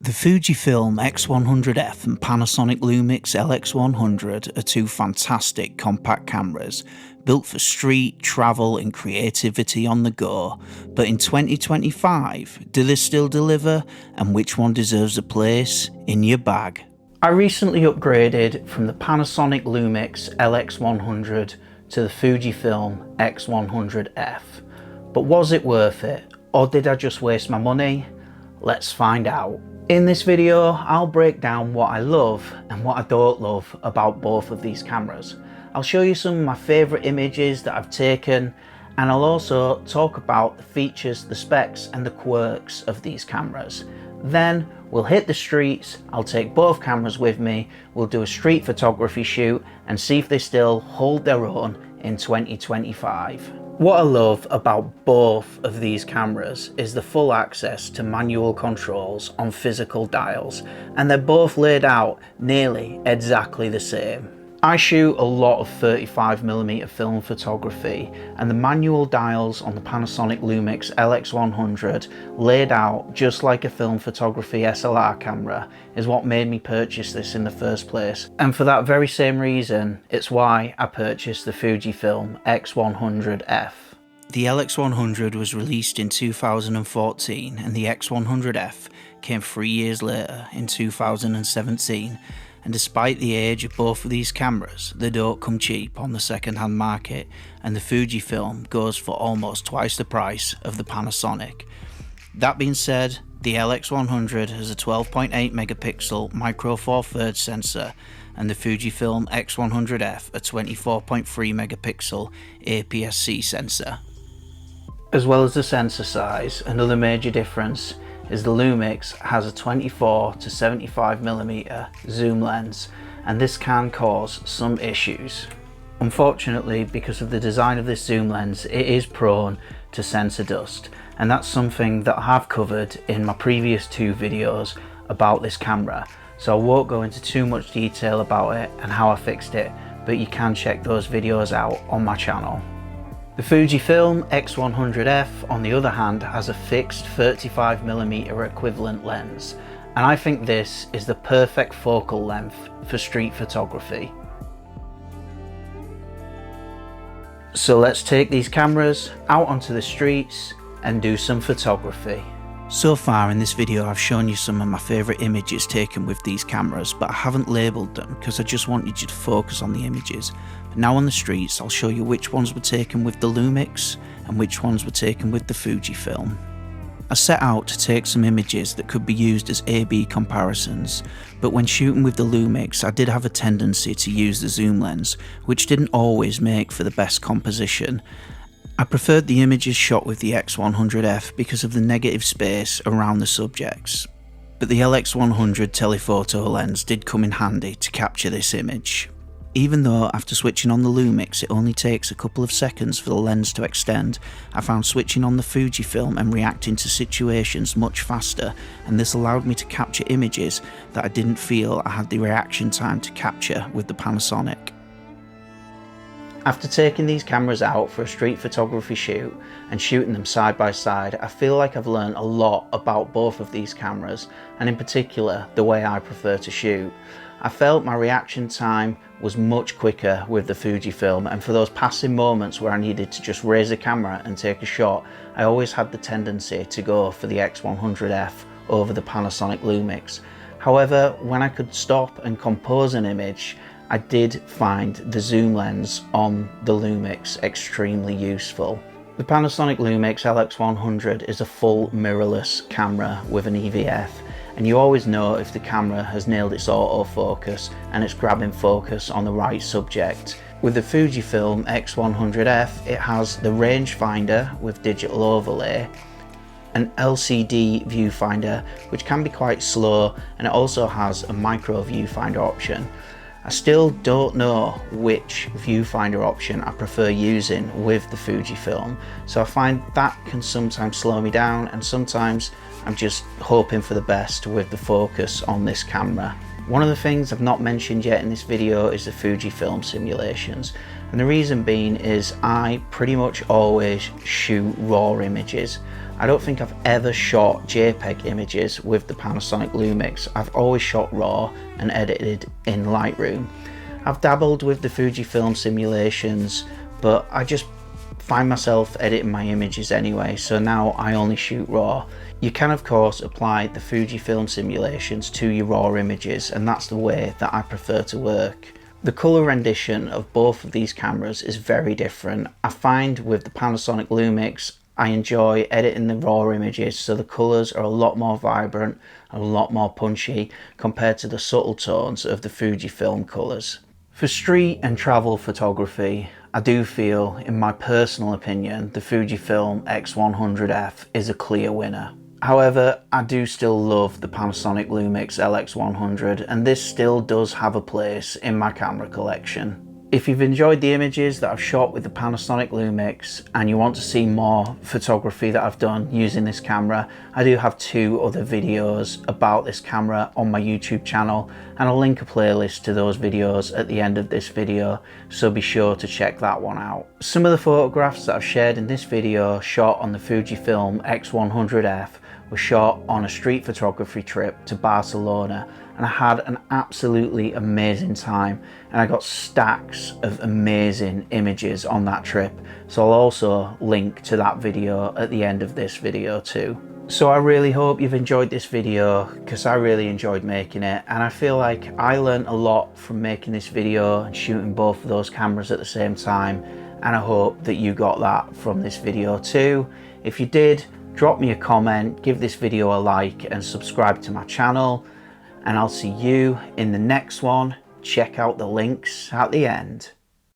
The Fujifilm X100F and Panasonic Lumix Lx100 are two fantastic compact cameras built for street, travel and creativity on the go, but in 2025, do they still deliver, and which one deserves a place in your bag? I recently upgraded from the Panasonic Lumix LX100 to the Fujifilm X100F, but was it worth it, or did I just waste my money? Let's find out. In this video, I'll break down what I love and what I don't love about both of these cameras. I'll show you some of my favourite images that I've taken, and I'll also talk about the features, the specs and the quirks of these cameras. Then we'll hit the streets, I'll take both cameras with me, we'll do a street photography shoot and see if they still hold their own in 2025. What I love about both of these cameras is the full access to manual controls on physical dials, and they're both laid out nearly exactly the same. I shoot a lot of 35mm film photography, and the manual dials on the Panasonic Lumix LX100 laid out just like a film photography SLR camera is what made me purchase this in the first place, and for that very same reason it's why I purchased the Fujifilm X100F. The LX100 was released in 2014 and the X100F came 3 years later in 2017. And despite the age of both of these cameras, they don't come cheap on the second-hand market, and the Fujifilm goes for almost twice the price of the Panasonic. That being said, the LX100 has a 12.8 megapixel micro four thirds sensor, and the Fujifilm X100F a 24.3 megapixel APS-C sensor. As well as the sensor size, another major difference is the Lumix has a 24 to 75mm zoom lens, and this can cause some issues. Unfortunately, because of the design of this zoom lens, it is prone to sensor dust, and that's something that I have covered in my previous two videos about this camera, so I won't go into too much detail about it and how I fixed it, but you can check those videos out on my channel. The Fujifilm X100F, on the other hand, has a fixed 35mm equivalent lens, and I think this is the perfect focal length for street photography. So let's take these cameras out onto the streets and do some photography. So far in this video I've shown you some of my favourite images taken with these cameras, but I haven't labelled them because I just wanted you to focus on the images. But now on the streets I'll show you which ones were taken with the Lumix and which ones were taken with the Fujifilm. I set out to take some images that could be used as A/B comparisons, but when shooting with the Lumix I did have a tendency to use the zoom lens, which didn't always make for the best composition. I preferred the images shot with the X100F because of the negative space around the subjects, but the LX100 telephoto lens did come in handy to capture this image. Even though after switching on the Lumix it only takes a couple of seconds for the lens to extend, I found switching on the Fujifilm and reacting to situations much faster, and this allowed me to capture images that I didn't feel I had the reaction time to capture with the Panasonic. After taking these cameras out for a street photography shoot and shooting them side by side, I feel like I've learned a lot about both of these cameras, and in particular the way I prefer to shoot. I felt my reaction time was much quicker with the Fujifilm, and for those passing moments where I needed to just raise the camera and take a shot, I always had the tendency to go for the X100F over the Panasonic Lumix. However, when I could stop and compose an image, I did find the zoom lens on the Lumix extremely useful. The Panasonic Lumix LX100 is a full mirrorless camera with an EVF, and you always know if the camera has nailed its autofocus and it's grabbing focus on the right subject. With the Fujifilm X100F, it has the rangefinder with digital overlay, an LCD viewfinder which can be quite slow, and it also has a micro viewfinder option. I still don't know which viewfinder option I prefer using with the Fujifilm, so I find that can sometimes slow me down, and sometimes I'm just hoping for the best with the focus on this camera. One of the things I've not mentioned yet in this video is the Fujifilm Simulations. And the reason being is I pretty much always shoot raw images. I don't think I've ever shot JPEG images with the Panasonic Lumix. I've always shot raw and edited in Lightroom. I've dabbled with the Fujifilm Simulations, but I just find myself editing my images anyway, so now I only shoot raw. You can of course apply the Fujifilm Simulations to your raw images, and that's the way that I prefer to work. The colour rendition of both of these cameras is very different. I find with the Panasonic Lumix I enjoy editing the raw images, so the colours are a lot more vibrant and a lot more punchy compared to the subtle tones of the Fujifilm colours. For street and travel photography, I do feel, in my personal opinion, the Fujifilm X100F is a clear winner. However, I do still love the Panasonic Lumix LX100, and this still does have a place in my camera collection. If you've enjoyed the images that I've shot with the Panasonic Lumix and you want to see more photography that I've done using this camera, I do have 2 other videos about this camera on my YouTube channel, and I'll link a playlist to those videos at the end of this video, so be sure to check that one out. Some of the photographs that I've shared in this video shot on the Fujifilm X100F were shot on a street photography trip to Barcelona, and I had an absolutely amazing time, and I got stacks of amazing images on that trip, so I'll also link to that video at the end of this video too. So I really hope you've enjoyed this video, because I really enjoyed making it, and I feel like I learned a lot from making this video and shooting both of those cameras at the same time, and I hope that you got that from this video too. If you did, drop me a comment, give this video a like and subscribe to my channel, and I'll see you in the next one. Check out the links at the end.